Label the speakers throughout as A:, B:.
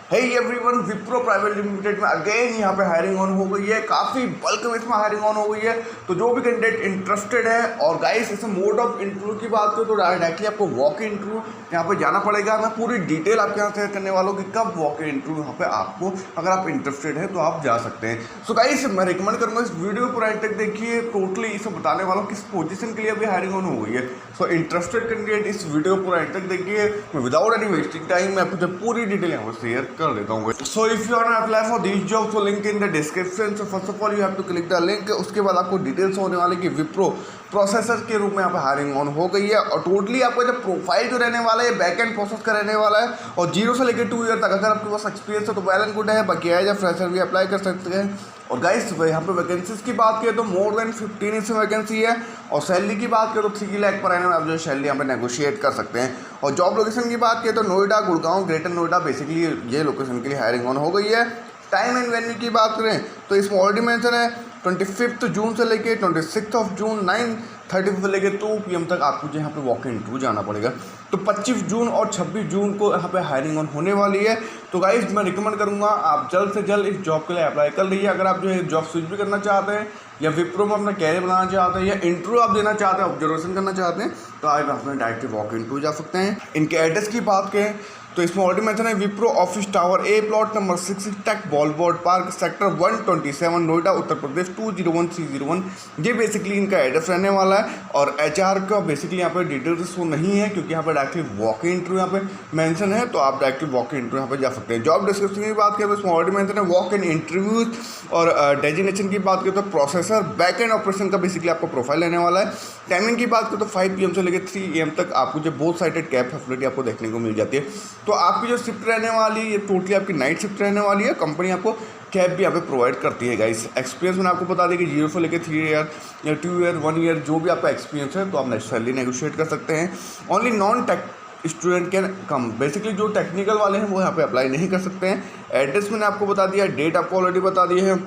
A: हे everyone, Wipro private limited में again यहाँ पे हायरिंग ऑन हो गई है, काफ़ी बल्क में इसमें हायरिंग ऑन हो गई है। तो जो भी कैंडिडेट इंटरेस्टेड है, और गाइस इसमें मोड ऑफ इंटरव्यू की बात करें तो डायरेक्टली आपको वॉक इन इंटरव्यू यहाँ पे जाना पड़ेगा। मैं पूरी डिटेल आपके यहाँ शेयर करने वाला हूँ कि कब वॉक इन इंटरव्यू यहाँ पे आपको, अगर आप इंटरेस्टेड है तो आप जा सकते हैं। सो गाइस मैं रिकमेंड करूँगा इस वीडियो को पूरा तक देखिए, टोटली इसे बताने वाला हूँ किस पोजीशन के लिए अभी हायरिंग ऑन हो गई है। सो इंटरेस्टेड कैंडिडेट इस वीडियो को पूरा तक देखिए, विदाउट एनी वेस्टिंग टाइम मैं आपको पूरी डिटेल यहाँ पर शेयर कर देता हूँ। So if you want to apply for these jobs, so link in the description. So first of all you have to click the link. उसके बाद आपको डिटेल्स होने वाले कि विप्रो प्रोसेसर के रूप में यहाँ पे हायरिंग ऑन हो गई है। और टोटली आपका जो प्रोफाइल जो रहने वाला है बैक एंड प्रोसेस का रहने वाला है, और 0 से लेकर 2 ईयर तक अगर आपके पास एक्सपीरियंस है तो वेल एंड गुड है, बाकी है या फ्रेशर भी अप्लाई कर सकते हैं। और गाइस यहाँ पे वैकेंसीज की बात करें तो मोर देन 15 इसमें वैकेंसी है, और सैलरी की बात करें तो 3 लाख पर एनम आप जो सैलरी यहाँ पे नेगोशिएट कर सकते हैं। और जॉब लोकेशन की बात करें तो नोएडा, गुड़गांव, ग्रेटर नोएडा बेसिकली ये लोकेशन के लिए हायरिंग ऑन हो गई है। टाइम एंड वेन्यू की बात करें तो इसमें ऑलरेडी मेंशन है 25 जून से लेके 26 जून 9:30 से लेकर 2 PM तक आपको जो यहाँ पे वॉक इन इंटरव्यू जाना पड़ेगा। तो 25 जून और 26 जून को यहाँ पे हायरिंग ऑन होने वाली है। तो गाइस मैं रिकमेंड करूँगा आप जल्द से जल्द इस जॉब के लिए अप्लाई कर लीजिए। अगर आप जो है जॉब स्विच भी करना चाहते हैं, या विप्रो में अपना कैरियर बनाना चाहते हैं, या इंटरव्यू आप देना चाहते हैं, ऑब्जर्वेशन करना चाहते हैं, तो आप अपने डायरेक्टली वॉक इन इंटरव्यू जा सकते हैं। इनके एड्रेस की बात करें तो इसमें ऑलरेडी मेंशन है Wipro office tower A, plot number 6, tech boulevard park, sector 127, Noida, Uttar Pradesh 201301। ये बेसिकली इनका एड्रेस रहने वाला है। और HR का बेसिकली यहाँ पे डिटेल्स वो नहीं है, क्योंकि यहाँ पे डायरेक्टली वॉक इन इंटरव्यू यहाँ पे मेंशन है, तो आप डायरेक्टली वॉक इन इंटरव्यू यहाँ पे जा सकते हैं। जॉब डिस्क्रिप्शन की बात करें तो इसमें ऑलरेडी मेंशन है वॉक इन इंटरव्यूज। और डेजिग्नेशन की बात करें तो प्रोसेसर बैक एंड ऑपरेशन का बेसिकली आपको प्रोफाइल लेने वाला है। टाइमिंग की बात करें तो 5 PM से लेकर 3 AM तक आपको जो बोथ साइडेड कैब फैसिलिटी आपको देखने को मिल जाती है। तो आपकी जो शिफ्ट रहने वाली है, ये टोटली आपकी नाइट शिफ्ट रहने वाली है। कंपनी आपको कैब भी यहाँ पे प्रोवाइड करती है। गाइस एक्सपीरियंस मैंने आपको बता दिया कि 0 से लेकर 3 ईयर या 2 ईयर 1 ईयर जो भी आपका एक्सपीरियंस है, तो आप सैलरी नेगोशिएट कर सकते हैं। Only non tech student can come, basically जो टेक्निकल वाले हैं वो यहाँ पे अप्लाई नहीं कर सकते हैं। एड्रेस मैंने आपको बता दिया, डेट आपको ऑलरेडी बता दी है।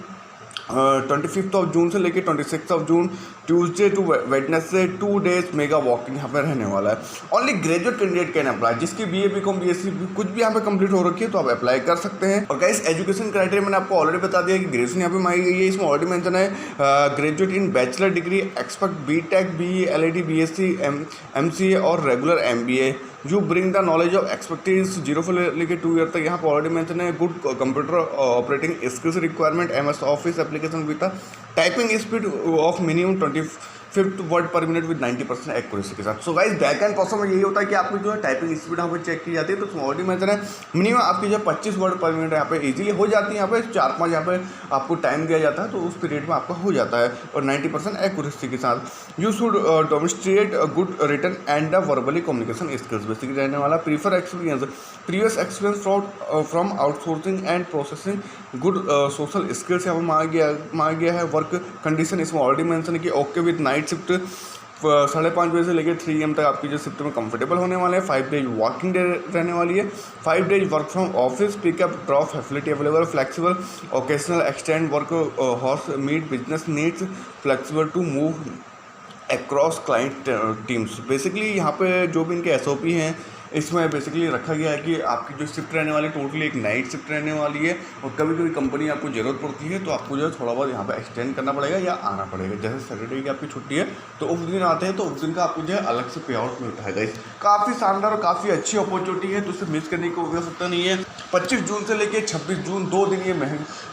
A: 25 जून से लेकर 26 जून, Tuesday to Wednesday 2 days mega walking यहाँ पे रहने वाला है। Only graduate candidate can apply, जिसकी BA BCom BSc कुछ भी यहाँ पे कंप्लीट हो रखी है तो आप अप्लाई कर सकते हैं। और गाइस एजुकेशन क्राइटेरिया मैंने आपको ऑलरेडी बता दिया कि ग्रेजुएशन यहाँ पे मांगी गई है। इसमें ऑलरेडी मेंशन है graduate in bachelor degree, expert BTech, BE, LAD, BSc, MCA और regular MBA। You bring the knowledge of expertise 0 से लेकर 2 ईयर तक। यहाँ पर ऑलरेडी मेंशन है good computer operating skills requirement, MS office application with typing speed of minimum 25 word पर minute with 90% accuracy के साथ। So guys back and process में यही होता है कि आपकी जो है टाइपिंग स्पीड यहाँ पर चेक की जाती है। तो ऑलरेडी मेंशन है मिनिमम आपकी जो 25 वर्ड पर मिनट यहाँ पे इजीली हो जाती है। यहाँ पे 4-5 यहाँ पे आपको टाइम दिया जाता है, तो उस पीरियड में आपका हो जाता है, और 90% एक्यूरेसी के साथ। You should demonstrate good written and verbally communication skills basically रहने वाला। Prefer experience, previous experience from outsourcing and processing, good social skills यहाँ पर मांगा गया है। वर्क कंडीशन इसमें ऑलरेडी मेंशन है कि ओके विद नाइट शिफ्ट 5:30 बजे से लेकर 3 AM तक आपकी जो शिफ्ट में कंफर्टेबल होने वाले हैं। 5 डेज वर्किंग डे रहने वाली है। 5 days work from office, pickup drop facility available, flexible occasional extend work hours meet business needs, flexible to move across client teams. Basically यहाँ पे जो भी इनके SOP हैं इसमें बेसिकली रखा गया है कि आपकी जो शिफ्ट रहने वाली टोटली एक नाइट शिफ्ट रहने वाली है, और कभी कभी कंपनी आपको ज़रूरत पड़ती है तो आपको जो है थोड़ा बहुत यहाँ पे एक्सटेंड करना पड़ेगा या आना पड़ेगा। जैसे सैटरडे की आपकी छुट्टी है तो उस दिन आते हैं तो उस दिन का आपको जो है अलग से पे आउट मिलता है। गाइस काफ़ी शानदार और काफ़ी अच्छी अपॉर्चुनिटी है, तो उसे मिस करने की कोई आवश्यकता नहीं है। 25 जून से लेकर 26 जून 2 दिन ये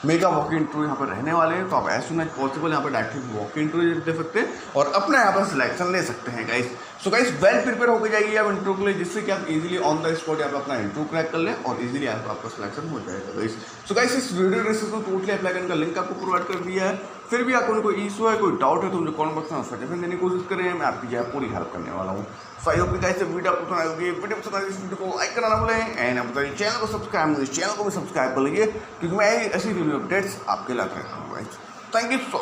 A: मेगा वॉक इन इंटरव्यू यहाँ पर रहने वाले हैं। तो आप एज सून एज पॉसिबल यहाँ पर डायरेक्टली वॉक इन इंटरव्यू दे सकते हैं और अपना यहाँ पर सिलेक्शन ले सकते हैं। Guys so guys well prepare होकर जाइए आप इंटरव्यू के लिए, जिससे कि आप इजीली ऑन द स्पॉट यहाँ पर अपना इंटरव्यू क्रैक कर लें और इजीली आपका सिलेक्शन हो जाएगा। गाइस सो गाइस इस वीडियो डिस्क्रिप्शन में टोटली अप्लाई करने का लिंक आपको प्रोवाइड कर दिया है। फिर भी आपको कोई इशू है, कोई डाउट है तो मुझे कमेंट बॉक्स में सजेशन देने की कोशिश करें, मैं आपकी जो है पूरी हेल्प करने वाला हूँ। सो आई होप कि गाइस वीडियो आपको पसंद आएगी। वीडियो पसंद आएगी इस वीडियो को लाइक करना ना भूलें, एंड आप चैनल को सब्सक्राइब कर लीजिए, कर लीजिए, क्योंकि मैं ऐसी वीडियो अपडेट्स आपके लाते रहता हूँ। Guys thank you so